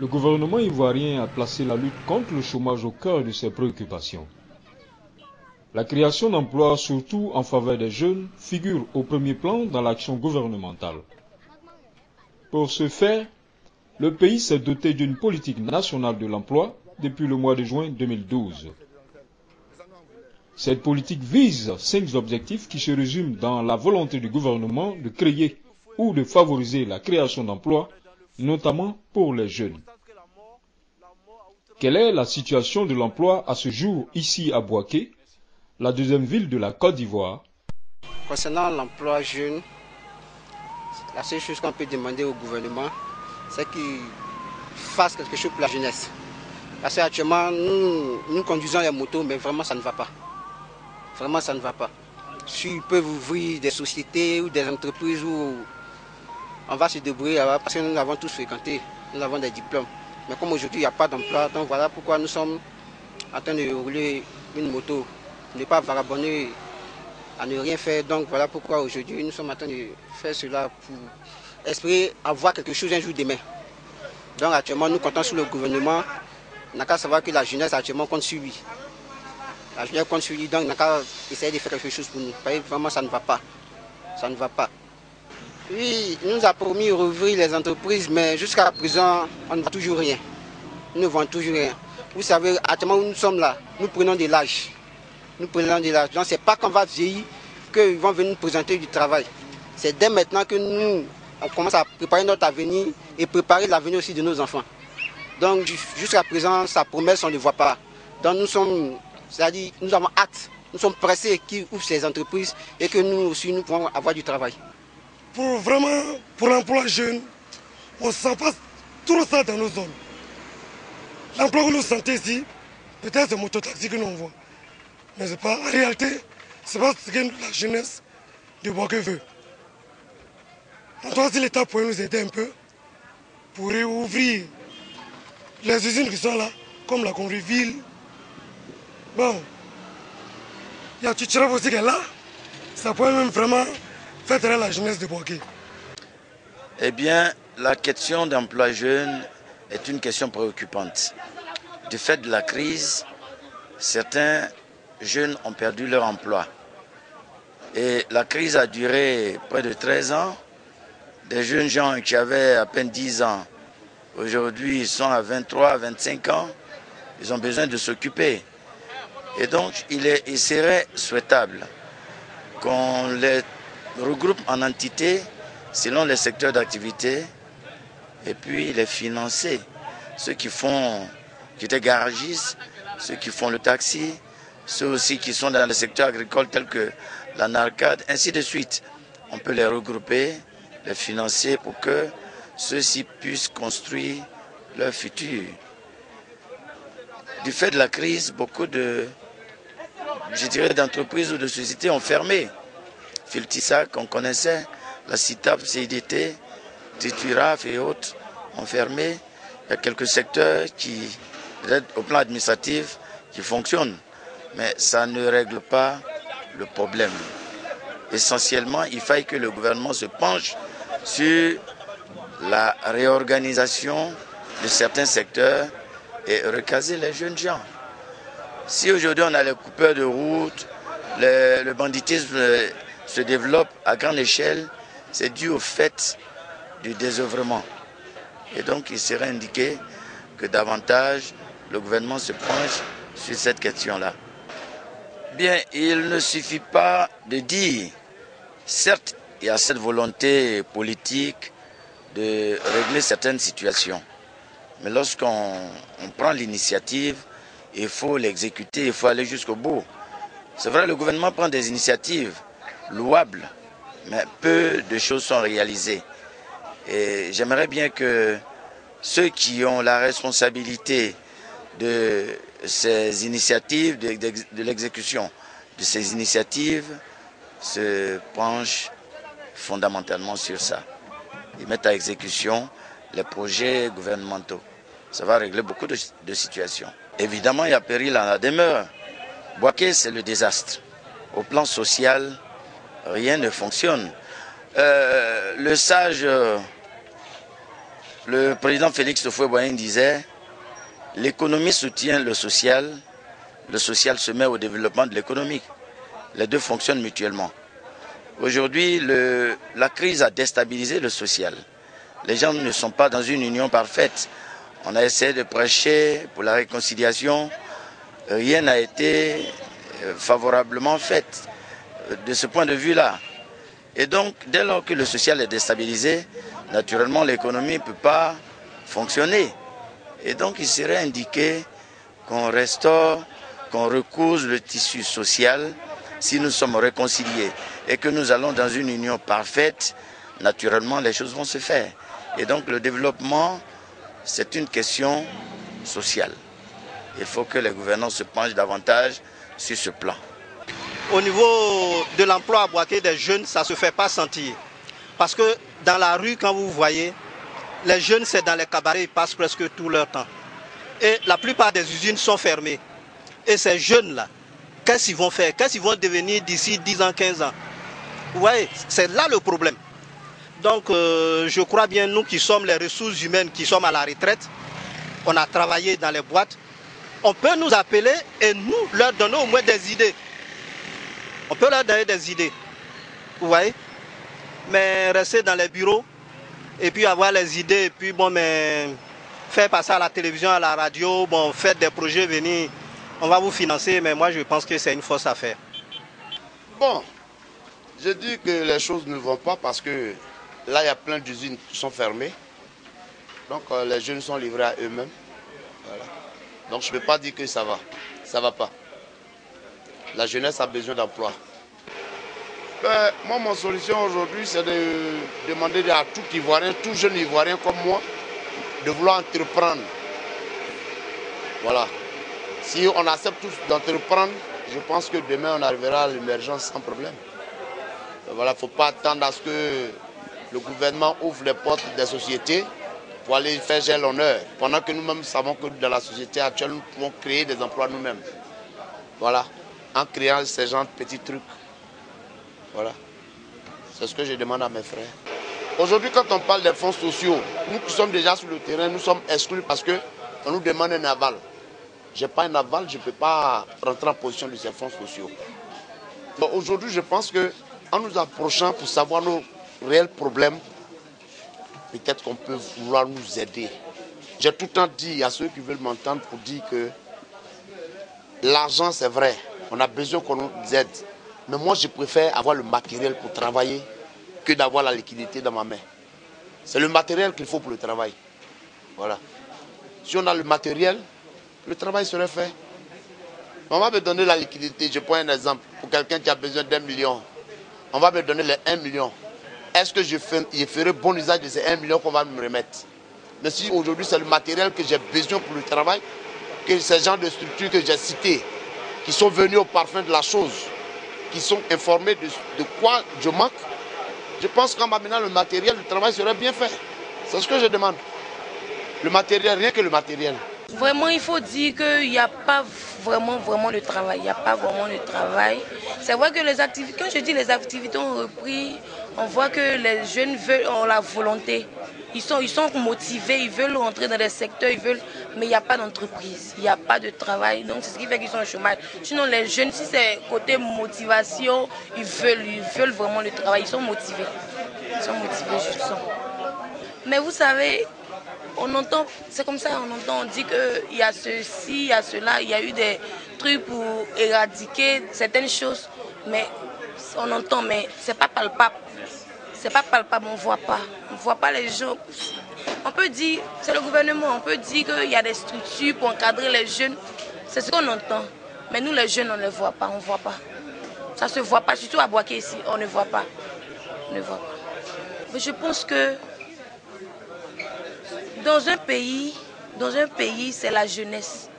Le gouvernement ivoirien a placé la lutte contre le chômage au cœur de ses préoccupations. La création d'emplois, surtout en faveur des jeunes, figure au premier plan dans l'action gouvernementale. Pour ce faire, le pays s'est doté d'une politique nationale de l'emploi depuis le mois de juin 2012. Cette politique vise 5 objectifs qui se résument dans la volonté du gouvernement de créer ou de favoriser la création d'emplois, notamment pour les jeunes. Quelle est la situation de l'emploi à ce jour ici à Bouaké, la deuxième ville de la Côte d'Ivoire? Concernant l'emploi jeune, la seule chose qu'on peut demander au gouvernement, c'est qu'il fasse quelque chose pour la jeunesse. Parce qu'actuellement, nous conduisons les motos, mais vraiment ça ne va pas. Vraiment ça ne va pas. S'ils peuvent ouvrir des sociétés ou des entreprises où on va se débrouiller, parce que nous avons tous fréquenté, nous avons des diplômes. Mais comme aujourd'hui il n'y a pas d'emploi, donc voilà pourquoi nous sommes en train de rouler une moto, ne pas vagabonder, à ne rien faire. Donc voilà pourquoi aujourd'hui nous sommes en train de faire cela pour espérer avoir quelque chose un jour demain. Donc actuellement nous comptons sur le gouvernement. On n'a qu'à savoir que la jeunesse actuellement compte sur lui. La jeunesse compte sur lui, donc on n'a qu'à essayer de faire quelque chose pour nous. Parce que vraiment ça ne va pas. Ça ne va pas. Oui, il nous a promis de rouvrir les entreprises, mais jusqu'à présent, on ne voit toujours rien. Nous ne voyons toujours rien. Vous savez, actuellement où nous sommes là, nous prenons de l'âge. Nous prenons de l'âge. Donc, ce n'est pas qu'on va vieillir qu'ils vont venir nous présenter du travail. C'est dès maintenant que nous, on commence à préparer notre avenir et préparer l'avenir aussi de nos enfants. Donc, jusqu'à présent, sa promesse, on ne voit pas. Donc, nous sommes, c'est-à-dire, nous avons hâte, nous sommes pressés qu'ils ouvrent ces entreprises et que nous aussi, nous pouvons avoir du travail. Pour l'emploi jeune, on ne sent pas trop ça dans nos zones. L'emploi que nous sentons ici, peut-être c'est mototaxi que nous voit. Mais c'est pas, en réalité, ce n'est pas ce que la jeunesse de Bouaké veut. En tout cas, si l'État pourrait nous aider un peu pour réouvrir les usines qui sont là, comme la Congreville. Bon, il y a Tchitchraf aussi qui est là. Ça pourrait même vraiment faire taire la jeunesse de Bouaké. Eh bien, la question d'emploi jeune est une question préoccupante. Du fait de la crise, certains jeunes ont perdu leur emploi. Et la crise a duré près de 13 ans. Des jeunes gens qui avaient à peine 10 ans, aujourd'hui ils sont à 23, 25 ans. Ils ont besoin de s'occuper. Et donc, il serait souhaitable qu'on les regroupe en entités selon les secteurs d'activité et puis les financer. Ceux qui étaient garagistes, ceux qui font le taxi, ceux aussi qui sont dans le secteur agricole tel que la NARCAD, ainsi de suite. On peut les regrouper, les financer pour que ceux-ci puissent construire leur futur. Du fait de la crise, beaucoup d'entreprises ou de sociétés ont fermé. Filtissac, on connaissait, la CITAP, CIDT, Tituraf et autres ont fermé. Il y a quelques secteurs qui, au plan administratif, qui fonctionnent. Mais ça ne règle pas le problème. Essentiellement, il faille que le gouvernement se penche sur la réorganisation de certains secteurs et recaser les jeunes gens. Si aujourd'hui on a les coupeurs de route, le banditisme se développe à grande échelle, c'est dû au fait du désœuvrement. Et donc il serait indiqué que davantage le gouvernement se penche sur cette question-là. Bien, il ne suffit pas de dire, certes, il y a cette volonté politique de régler certaines situations. Mais lorsqu'on prend l'initiative, il faut l'exécuter, il faut aller jusqu'au bout. C'est vrai, le gouvernement prend des initiatives louables, mais peu de choses sont réalisées. Et j'aimerais bien que ceux qui ont la responsabilité de ces initiatives, de l'exécution de ces initiatives, se penchent fondamentalement sur ça. Ils mettent à exécution les projets gouvernementaux. Ça va régler beaucoup de situations. Évidemment, il y a péril à la demeure. Bouaké, c'est le désastre. Au plan social, rien ne fonctionne. Le sage Le président Félix Houphouët-Boigny disait « L'économie soutient le social se met au développement de l'économie. Les deux fonctionnent mutuellement. » Aujourd'hui, la crise a déstabilisé le social. Les gens ne sont pas dans une union parfaite. On a essayé de prêcher pour la réconciliation. Rien n'a été favorablement fait de ce point de vue-là. Et donc, dès lors que le social est déstabilisé, naturellement, l'économie ne peut pas fonctionner. Et donc, il serait indiqué qu'on restaure, qu'on recouse le tissu social si nous sommes réconciliés et que nous allons dans une union parfaite, naturellement, les choses vont se faire. Et donc, le développement, c'est une question sociale. Il faut que les gouvernants se penchent davantage sur ce plan. Au niveau de l'emploi à Boaké des jeunes, ça ne se fait pas sentir. Parce que dans la rue, quand vous voyez, les jeunes, c'est dans les cabarets, ils passent presque tout leur temps. Et la plupart des usines sont fermées. Et ces jeunes-là, qu'est-ce qu'ils vont faire? Qu'est-ce qu'ils vont devenir d'ici 10 ans, 15 ans? Vous voyez, c'est là le problème. Donc, je crois bien, nous qui sommes les ressources humaines, qui sommes à la retraite, on a travaillé dans les boîtes, on peut nous appeler et nous leur donner au moins des idées. On peut leur donner des idées. Vous voyez? Mais rester dans les bureaux et puis avoir les idées et puis bon, mais faire passer à la télévision, à la radio, bon, faire des projets, venir, on va vous financer, mais moi je pense que c'est une fausse affaire. Bon, je dis que les choses ne vont pas parce que là il y a plein d'usines qui sont fermées. Donc les jeunes sont livrés à eux-mêmes. Voilà. Donc je ne peux pas dire que ça va. Ça ne va pas. La jeunesse a besoin d'emploi. Moi, mon solution aujourd'hui, c'est de demander à tout Ivoirien, tout jeune Ivoirien comme moi, de vouloir entreprendre. Voilà. Si on accepte tous d'entreprendre, je pense que demain, on arrivera à l'émergence sans problème. Voilà, il ne faut pas attendre à ce que le gouvernement ouvre les portes des sociétés pour aller faire gel l'honneur. Pendant que nous-mêmes savons que dans la société actuelle, nous pouvons créer des emplois nous-mêmes. Voilà. En créant ces genres de petits trucs. Voilà. C'est ce que je demande à mes frères. Aujourd'hui, quand on parle des fonds sociaux, nous qui sommes déjà sur le terrain, nous sommes exclus parce qu'on nous demande un aval. Je n'ai pas un aval, je ne peux pas rentrer en position de ces fonds sociaux. Aujourd'hui, je pense qu'en nous approchant pour savoir nos réels problèmes, peut-être qu'on peut vouloir nous aider. J'ai tout le temps dit à ceux qui veulent m'entendre pour dire que l'argent, c'est vrai. On a besoin qu'on nous aide. Mais moi, je préfère avoir le matériel pour travailler que d'avoir la liquidité dans ma main. C'est le matériel qu'il faut pour le travail. Voilà. Si on a le matériel, le travail serait fait. On va me donner la liquidité. Je prends un exemple. Pour quelqu'un qui a besoin d'1 million, on va me donner les 1 million. Est-ce que je ferai bon usage de ces 1 million qu'on va me remettre? Mais si aujourd'hui, c'est le matériel que j'ai besoin pour le travail, que ces gens de structures que j'ai cités, qui sont venus au parfum de la chose, qui sont informés de quoi je manque, je pense qu'en m'amenant le matériel, le travail serait bien fait. C'est ce que je demande. Le matériel, rien que le matériel. Vraiment, il faut dire qu'il n'y a pas vraiment de travail. Il n'y a pas vraiment de travail. C'est vrai que les activités, quand je dis les activités ont repris, on voit que les jeunes ont la volonté. Ils sont motivés, ils veulent rentrer dans les secteurs, mais il n'y a pas d'entreprise, il n'y a pas de travail. Donc c'est ce qui fait qu'ils sont au chômage. Sinon les jeunes, si c'est côté motivation, ils veulent vraiment le travail, ils sont motivés. Ils sont motivés justement. Mais vous savez, on entend, c'est comme ça, on dit qu'il y a ceci, il y a cela, il y a eu des trucs pour éradiquer certaines choses, mais on entend, mais c'est pas palpable. C'est pas palpable, on ne voit pas. On ne voit pas les gens. On peut dire, c'est le gouvernement, on peut dire qu'il y a des structures pour encadrer les jeunes. C'est ce qu'on entend. Mais nous, les jeunes, on ne les voit pas, on ne voit pas. Ça ne se voit pas, surtout à Boaké ici, on ne voit pas. On ne voit pas. Mais je pense que dans un pays, c'est la jeunesse.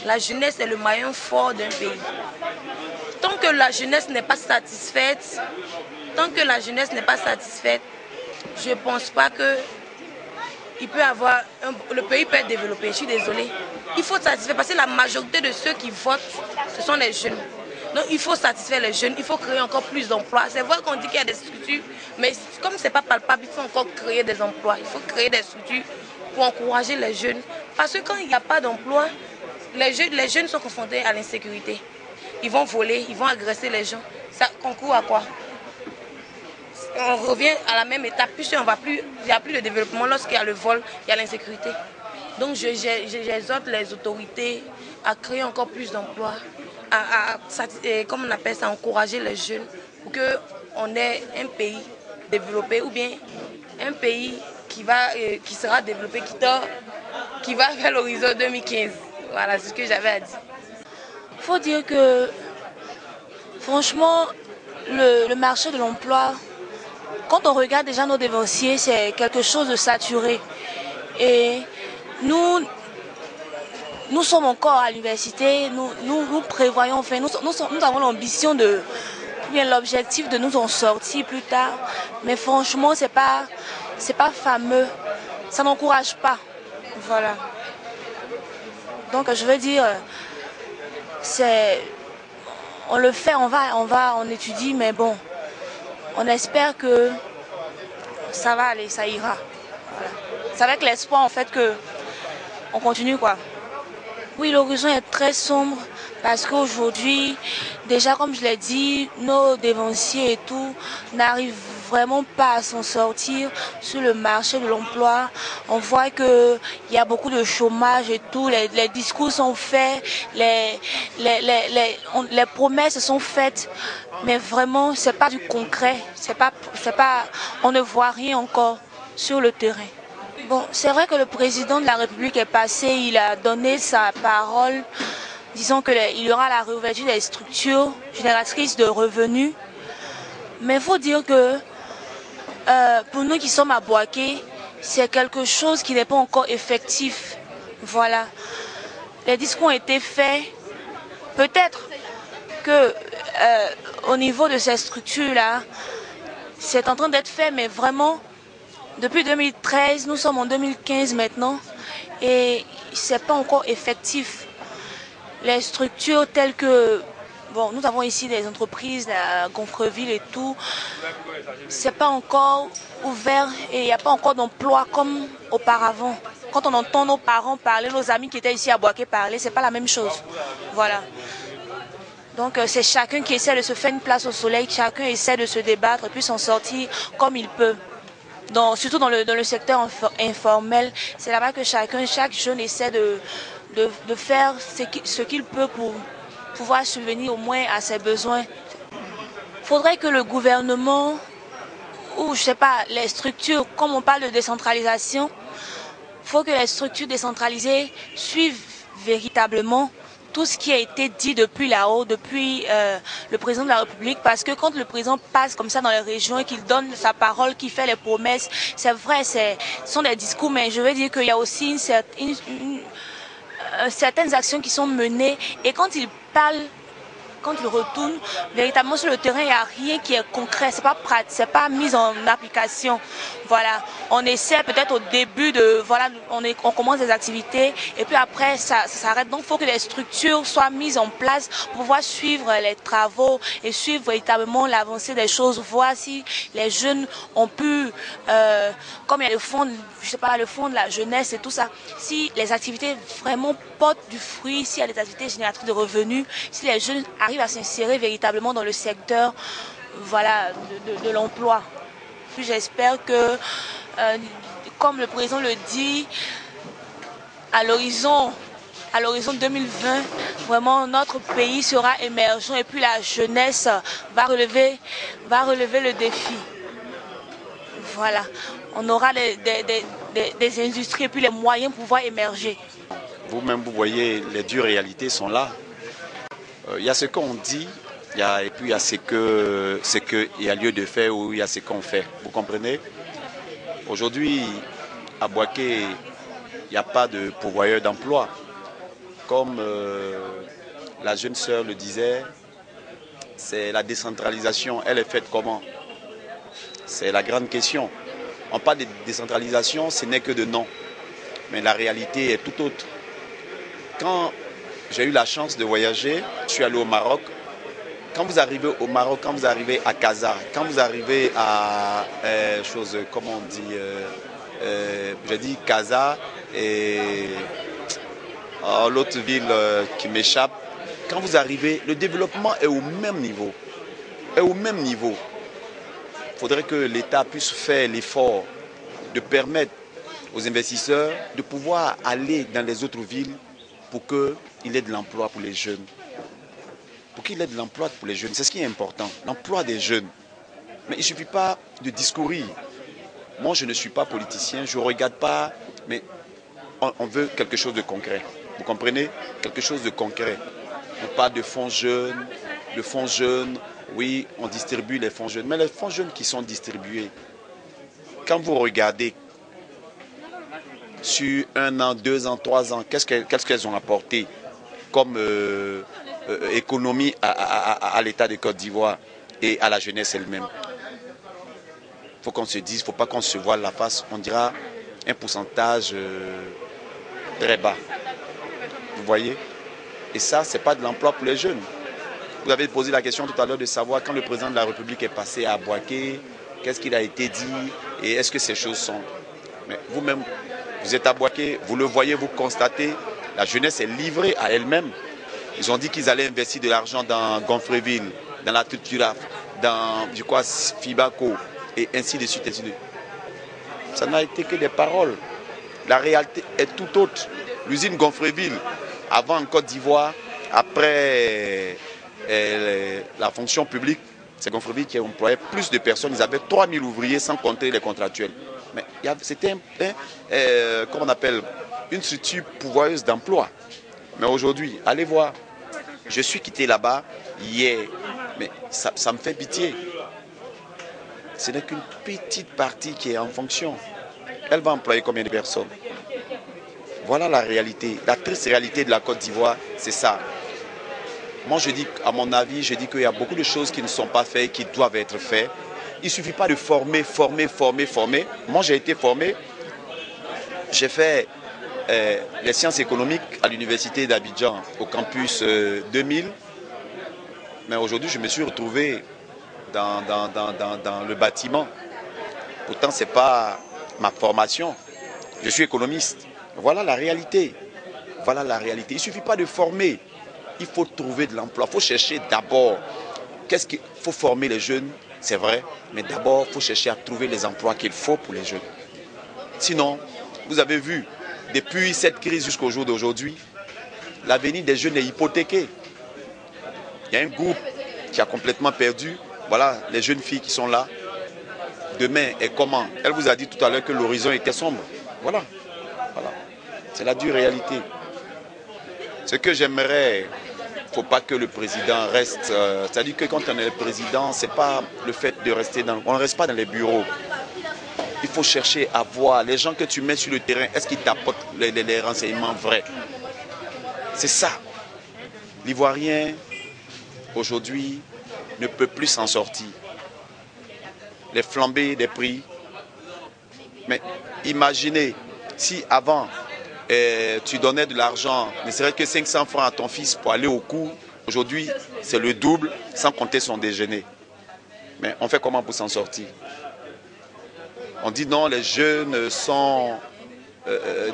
La jeunesse est le maillon fort d'un pays. Tant que la jeunesse n'est pas satisfaite, je ne pense pas que le pays peut être développé. Je suis désolée. Il faut satisfaire parce que la majorité de ceux qui votent, ce sont les jeunes. Donc il faut satisfaire les jeunes, il faut créer encore plus d'emplois. C'est vrai qu'on dit qu'il y a des structures, mais comme ce n'est pas palpable, il faut encore créer des emplois. Il faut créer des structures pour encourager les jeunes. Parce que quand il n'y a pas d'emploi, les jeunes sont confrontés à l'insécurité. Ils vont voler, ils vont agresser les gens. Ça concourt à quoi? On revient à la même étape, puisqu'il n'y a plus de développement lorsqu'il y a le vol, il y a l'insécurité. Donc j'exhorte les autorités à créer encore plus d'emplois, comme on appelle ça, encourager les jeunes pour qu'on ait un pays développé ou bien un pays qui sera développé, qui va vers l'horizon 2015. Voilà, c'est ce que j'avais à dire. Il faut dire que, franchement, le marché de l'emploi, quand on regarde déjà nos dévanciers, c'est quelque chose de saturé. Et nous sommes encore à l'université, nous prévoyons, enfin, nous avons l'ambition l'objectif de nous en sortir plus tard. Mais franchement, c'est pas fameux, ça n'encourage pas. Voilà. Donc je veux dire, on le fait, on étudie, mais bon, on espère que ça va aller, ça ira. Voilà. C'est avec l'espoir en fait que on continue quoi. Oui, l'horizon est très sombre parce qu'aujourd'hui, déjà comme je l'ai dit, nos dévanciers et tout n'arrivent vraiment pas à s'en sortir sur le marché de l'emploi. On voit qu'il y a beaucoup de chômage et tout, les discours sont faits, les promesses sont faites, mais vraiment c'est pas du concret, on ne voit rien encore sur le terrain. Bon, c'est vrai que le président de la République est passé, il a donné sa parole, disons qu'il y aura la réouverture des structures génératrices de revenus. Mais il faut dire que pour nous qui sommes à Boaké, c'est quelque chose qui n'est pas encore effectif. Voilà. Les discours ont été faits. Peut-être que au niveau de ces structures-là, c'est en train d'être fait, mais vraiment, depuis 2013, nous sommes en 2015 maintenant, et c'est pas encore effectif. Les structures telles que, bon, nous avons ici des entreprises, la Gonfreville et tout, c'est pas encore ouvert et il n'y a pas encore d'emploi comme auparavant. Quand on entend nos parents parler, nos amis qui étaient ici à Boaké parler, c'est pas la même chose. Voilà. Donc c'est chacun qui essaie de se faire une place au soleil, chacun essaie de se débattre et puis s'en sortir comme il peut. Surtout dans le secteur informel, c'est là-bas que chaque jeune essaie de faire ce qu'il peut pour pouvoir subvenir au moins à ses besoins. Il faudrait que le gouvernement, ou je sais pas, les structures, comme on parle de décentralisation, il faut que les structures décentralisées suivent véritablement tout ce qui a été dit depuis là-haut, depuis le président de la République, parce que quand le président passe comme ça dans les régions et qu'il donne sa parole, qu'il fait les promesses, c'est vrai, ce sont des discours, mais je veux dire qu'il y a aussi certaines actions qui sont menées, et quand il parle, quand il retourne, véritablement sur le terrain, il n'y a rien qui est concret, c'est pas mis en application. Voilà, on essaie peut-être au début on commence des activités et puis après ça s'arrête. Donc il faut que les structures soient mises en place pour pouvoir suivre les travaux et suivre véritablement l'avancée des choses, voir si les jeunes ont pu, comme il y a le fonds, je sais pas, le fonds de la jeunesse et tout ça, si les activités vraiment portent du fruit, s'il y a des activités génératrices de revenus, si les jeunes arrivent à s'insérer véritablement dans le secteur, voilà, de l'emploi. Puis j'espère que, comme le président le dit, à l'horizon 2020, vraiment notre pays sera émergent et puis la jeunesse va relever le défi. Voilà, on aura des industries et puis les moyens pour pouvoir émerger. Vous-même, vous voyez, les dures réalités sont là. Il y a ce qu'on dit, et puis il y a ce qu'il y a lieu de faire ou il y a ce qu'on fait. Vous comprenez? Aujourd'hui, à Boaké, il n'y a pas de pourvoyeur d'emploi. Comme la jeune sœur le disait, c'est la décentralisation. Elle est faite comment? C'est la grande question. On parle de décentralisation, ce n'est que de nom. Mais la réalité est tout autre. Quand j'ai eu la chance de voyager, je suis allé au Maroc Quand vous arrivez au Maroc, quand vous arrivez à Casa, quand vous arrivez à comment on dit, j'ai dit Casa et l'autre ville qui m'échappe, quand vous arrivez, le développement est au même niveau. Il faudrait que l'État puisse faire l'effort de permettre aux investisseurs de pouvoir aller dans les autres villes pour qu'il ait de l'emploi pour les jeunes. C'est ce qui est important, l'emploi des jeunes. Mais il ne suffit pas de discourir. Moi, je ne suis pas politicien, je ne regarde pas, mais on veut quelque chose de concret. Vous comprenez? Quelque chose de concret. On parle de fonds jeunes, oui, on distribue les fonds jeunes. Mais les fonds jeunes qui sont distribués, quand vous regardez sur 1 an, 2 ans, 3 ans, qu'est-ce qu'elles ont apporté comme économie à l'État de Côte d'Ivoire et à la jeunesse elle-même? Il faut qu'on se dise, il ne faut pas qu'on se voile la face. On dira un pourcentage très bas. Vous voyez? Et ça, ce n'est pas de l'emploi pour les jeunes. Vous avez posé la question tout à l'heure de savoir quand le président de la République est passé à Boaké, qu'est-ce qu'il a été dit et est-ce que ces choses sont. Mais vous-même, vous êtes à Boaké, vous le voyez, vous constatez, la jeunesse est livrée à elle-même. Ils ont dit qu'ils allaient investir de l'argent dans Gonfreville, dans la Tuturaf, dans Fibaco, et ainsi de suite, ainsi de suite. Ça n'a été que des paroles. La réalité est tout autre. L'usine Gonfreville, avant en Côte d'Ivoire, après la fonction publique, c'est Gonfreville qui employait plus de personnes. Ils avaient 3000 ouvriers sans compter les contractuels. Mais c'était comment on appelle, une structure pourvoyeuse d'emploi. Mais aujourd'hui, allez voir, je suis quitté là-bas hier, mais ça me fait pitié. Ce n'est qu'une petite partie qui est en fonction. Elle va employer combien de personnes? Voilà la réalité. La triste réalité de la Côte d'Ivoire, c'est ça. Moi, je dis, à mon avis, je dis qu'il y a beaucoup de choses qui ne sont pas faites, qui doivent être faites. Il ne suffit pas de former. Moi, j'ai été formé. J'ai fait les sciences économiques à l'université d'Abidjan, au campus 2000. Mais aujourd'hui, je me suis retrouvé dans le bâtiment. Pourtant, ce n'est pas ma formation. Je suis économiste. Voilà la réalité. Il ne suffit pas de former. Il faut trouver de l'emploi. Il faut chercher d'abord. Qu'est-ce qu'il faut former les jeunes? C'est vrai. Mais d'abord, il faut chercher à trouver les emplois qu'il faut pour les jeunes. Sinon, vous avez vu, depuis cette crise jusqu'au jour d'aujourd'hui, l'avenir des jeunes est hypothéqué. Il y a un groupe qui a complètement perdu. Voilà, les jeunes filles qui sont là. Demain est comment? Elle vous a dit tout à l'heure que l'horizon était sombre. Voilà. C'est la dure réalité. Ce que j'aimerais, il ne faut pas que le président reste... c'est-à-dire que quand on est le président, ce n'est pas le fait de rester dans... On ne reste pas dans les bureaux. Il faut chercher à voir les gens que tu mets sur le terrain. Est-ce qu'ils t'apportent les renseignements vrais? C'est ça. L'Ivoirien, aujourd'hui, ne peut plus s'en sortir. Les flambées des prix. Mais imaginez, si avant, tu donnais de l'argent, ne serait-ce que 500 francs à ton fils pour aller au cours, aujourd'hui, c'est le double, sans compter son déjeuner. Mais on fait comment pour s'en sortir? On dit non, les jeunes ne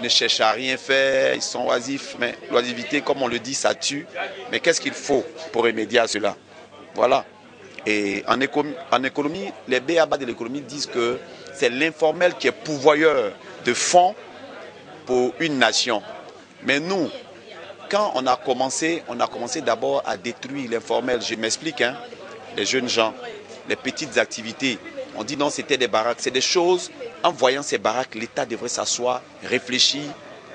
cherchent à rien faire, ils sont oisifs. Mais l'oisivité, comme on le dit, ça tue. Mais qu'est-ce qu'il faut pour remédier à cela? Voilà. Et en économie, les b.a.-ba de l'économie disent que c'est l'informel qui est pourvoyeur de fonds pour une nation. Mais nous, quand on a commencé d'abord à détruire l'informel. Je m'explique, hein, les jeunes gens, les petites activités. On dit non, c'était des baraques. C'est des choses, en voyant ces baraques, l'État devrait s'asseoir, réfléchir,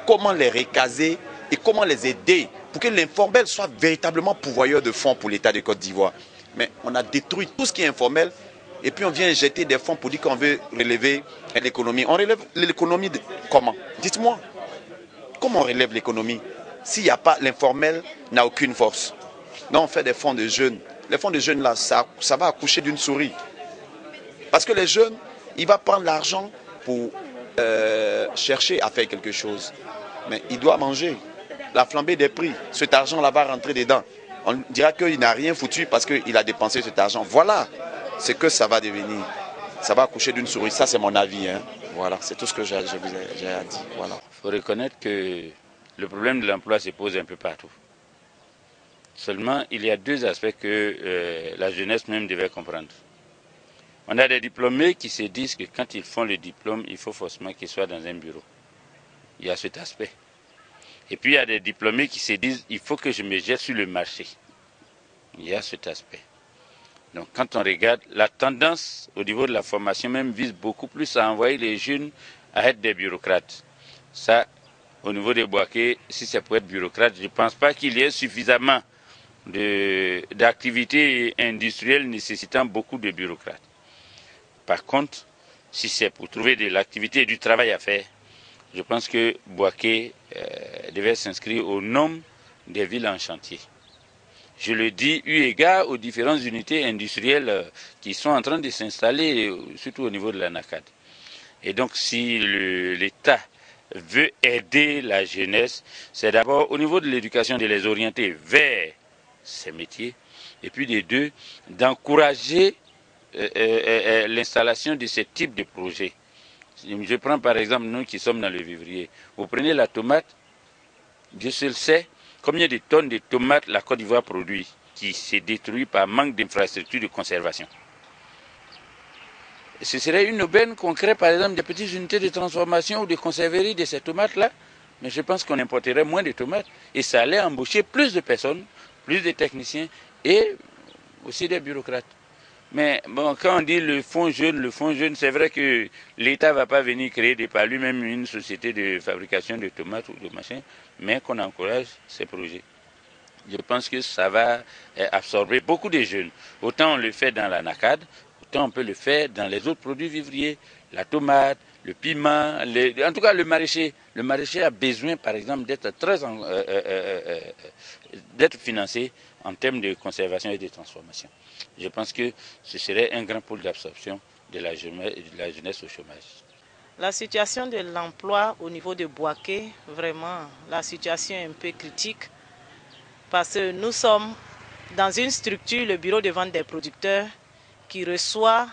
comment les recaser et comment les aider pour que l'informel soit véritablement pourvoyeur de fonds pour l'État de Côte d'Ivoire. Mais on a détruit tout ce qui est informel et puis on vient injecter des fonds pour dire qu'on veut relever l'économie. On relève l'économie comment? Dites-moi, comment on relève l'économie? S'il n'y a pas, l'informel n'a aucune force. Non, on fait des fonds de jeunes. Les fonds de jeunes là, ça va accoucher d'une souris. Parce que les jeunes, ils vont prendre l'argent pour chercher à faire quelque chose. Mais il doit manger. La flambée des prix, cet argent là va rentrer dedans. On dira qu'il n'a rien foutu parce qu'il a dépensé cet argent. Voilà ce que ça va devenir. Ça va accoucher d'une souris. Ça, c'est mon avis. Hein. Voilà, c'est tout ce que j'ai à dire. Voilà. Il faut reconnaître que le problème de l'emploi se pose un peu partout. Seulement, il y a deux aspects que la jeunesse même devait comprendre. On a des diplômés qui se disent que quand ils font le diplôme, il faut forcément qu'ils soient dans un bureau. Il y a cet aspect. Et puis il y a des diplômés qui se disent il faut que je me jette sur le marché. Il y a cet aspect. Donc quand on regarde, la tendance au niveau de la formation même vise beaucoup plus à envoyer les jeunes à être des bureaucrates. Ça, au niveau des Bouaké, si c'est pour être bureaucrate, je ne pense pas qu'il y ait suffisamment d'activités industrielles nécessitant beaucoup de bureaucrates. Par contre, si c'est pour trouver de l'activité et du travail à faire, je pense que Bouaké devait s'inscrire au nombre des villes en chantier. Je le dis eu égard aux différentes unités industrielles qui sont en train de s'installer, surtout au niveau de la NACAD. Et donc, si l'État veut aider la jeunesse, c'est d'abord au niveau de l'éducation de les orienter vers ces métiers, et puis des deux, d'encourager l'installation de ce type de projet. Je prends par exemple nous qui sommes dans le vivrier. Vous prenez la tomate, Dieu seul sait combien de tonnes de tomates la Côte d'Ivoire produit, qui se détruit par manque d'infrastructures de conservation. Ce serait une aubaine qu'on crée par exemple des petites unités de transformation ou de conserverie de ces tomates-là, mais je pense qu'on importerait moins de tomates et ça allait embaucher plus de personnes, plus de techniciens et aussi des bureaucrates. Mais bon, quand on dit le fonds jeune, c'est vrai que l'État ne va pas venir créer par lui-même une société de fabrication de tomates ou de machin, mais qu'on encourage ces projets. Je pense que ça va absorber beaucoup de jeunes. Autant on le fait dans la NACAD, autant on peut le faire dans les autres produits vivriers, la tomate, le piment, en tout cas le maraîcher. Le maraîcher a besoin, par exemple, d'être financé en termes de conservation et de transformation. Je pense que ce serait un grand pôle d'absorption de la jeunesse au chômage. La situation de l'emploi au niveau de Bouaké, vraiment, la situation est un peu critique parce que nous sommes dans une structure, le bureau de vente des producteurs, qui reçoit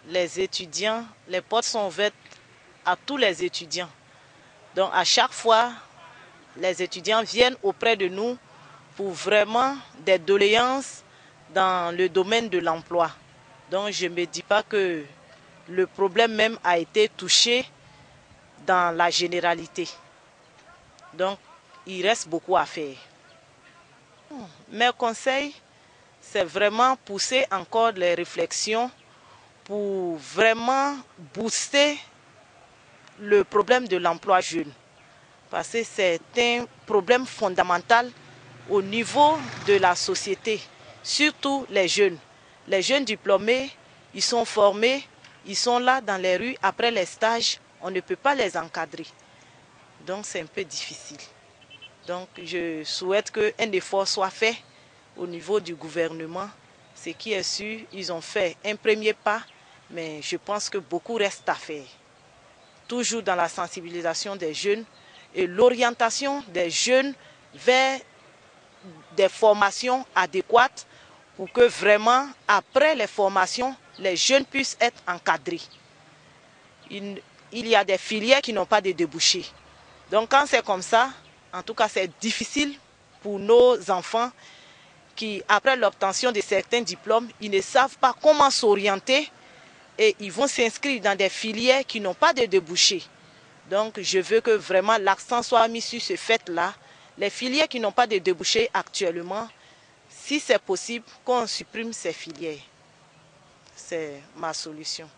les étudiants. Les portes sont ouvertes à tous les étudiants. Donc à chaque fois, les étudiants viennent auprès de nous pour vraiment des doléances dans le domaine de l'emploi. Donc je ne me dis pas que le problème même a été touché dans la généralité. Donc il reste beaucoup à faire. Mes conseils, c'est vraiment pousser encore les réflexions pour vraiment booster le problème de l'emploi jeune. Parce que c'est un problème fondamental au niveau de la société, surtout les jeunes. Les jeunes diplômés, ils sont formés, ils sont là dans les rues, après les stages, on ne peut pas les encadrer. Donc c'est un peu difficile. Donc je souhaite qu'un effort soit fait au niveau du gouvernement. Ce qui est sûr, ils ont fait un premier pas, mais je pense que beaucoup reste à faire. Toujours dans la sensibilisation des jeunes et l'orientation des jeunes vers des formations adéquates pour que vraiment, après les formations, les jeunes puissent être encadrés. Il y a des filières qui n'ont pas de débouchés. Donc quand c'est comme ça, en tout cas c'est difficile pour nos enfants qui, après l'obtention de certains diplômes, ils ne savent pas comment s'orienter et ils vont s'inscrire dans des filières qui n'ont pas de débouchés. Donc je veux que vraiment l'accent soit mis sur ce fait-là. Les filières qui n'ont pas de débouchés actuellement, si c'est possible, qu'on supprime ces filières. C'est ma solution.